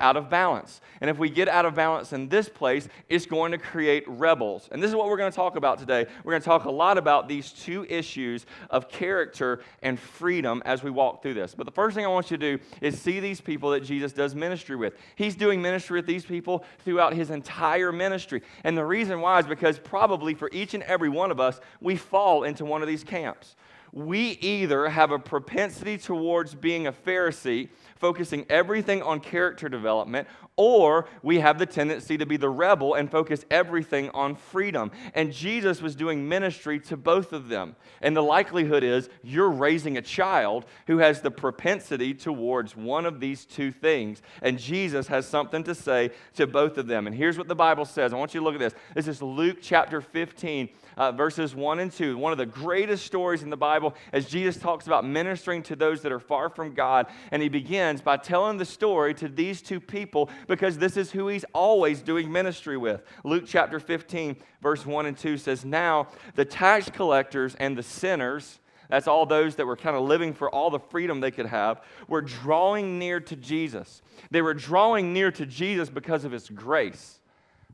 out of balance. And if we get out of balance in this place, it's going to create rebels. And this is what we're going to talk about today. We're going to talk a lot about these two issues of character and freedom as we walk through this. But the first thing I want you to do is see these people that Jesus does ministry with. He's doing ministry with these people throughout his entire ministry. And the reason why is because probably for each and every one of us, we fall into one of these camps. We either have a propensity towards being a Pharisee, focusing everything on character development, or we have the tendency to be the rebel and focus everything on freedom. And Jesus was doing ministry to both of them. And the likelihood is you're raising a child who has the propensity towards one of these two things. And Jesus has something to say to both of them. And here's what the Bible says. I want you to look at this. This is Luke chapter 15, verses 1 and 2. One of the greatest stories in the Bible as Jesus talks about ministering to those that are far from God. And he begins by telling the story to these two people because this is who he's always doing ministry with. Luke chapter 15, verse 1 and 2 says, "Now the tax collectors and the sinners," that's all those that were kind of living for all the freedom they could have, were drawing near to Jesus. They were drawing near to Jesus because of his grace.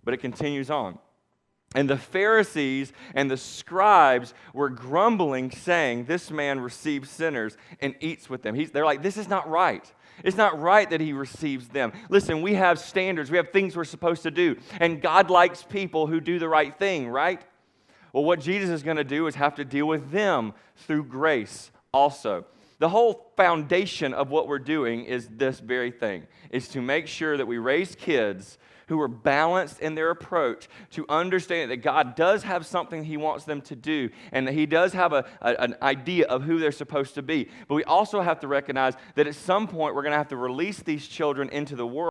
But it continues on. "And the Pharisees and the scribes were grumbling, saying, 'This man receives sinners and eats with them.'" They're like, "This is not right. It's not right that he receives them. Listen, we have standards. We have things we're supposed to do. And God likes people who do the right thing, right?" Well, what Jesus is going to do is have to deal with them through grace also. The whole foundation of what we're doing is this very thing, is to make sure that we raise kids who are balanced in their approach, to understand that God does have something he wants them to do, and that he does have an idea of who they're supposed to be. But we also have to recognize that at some point we're going to have to release these children into the world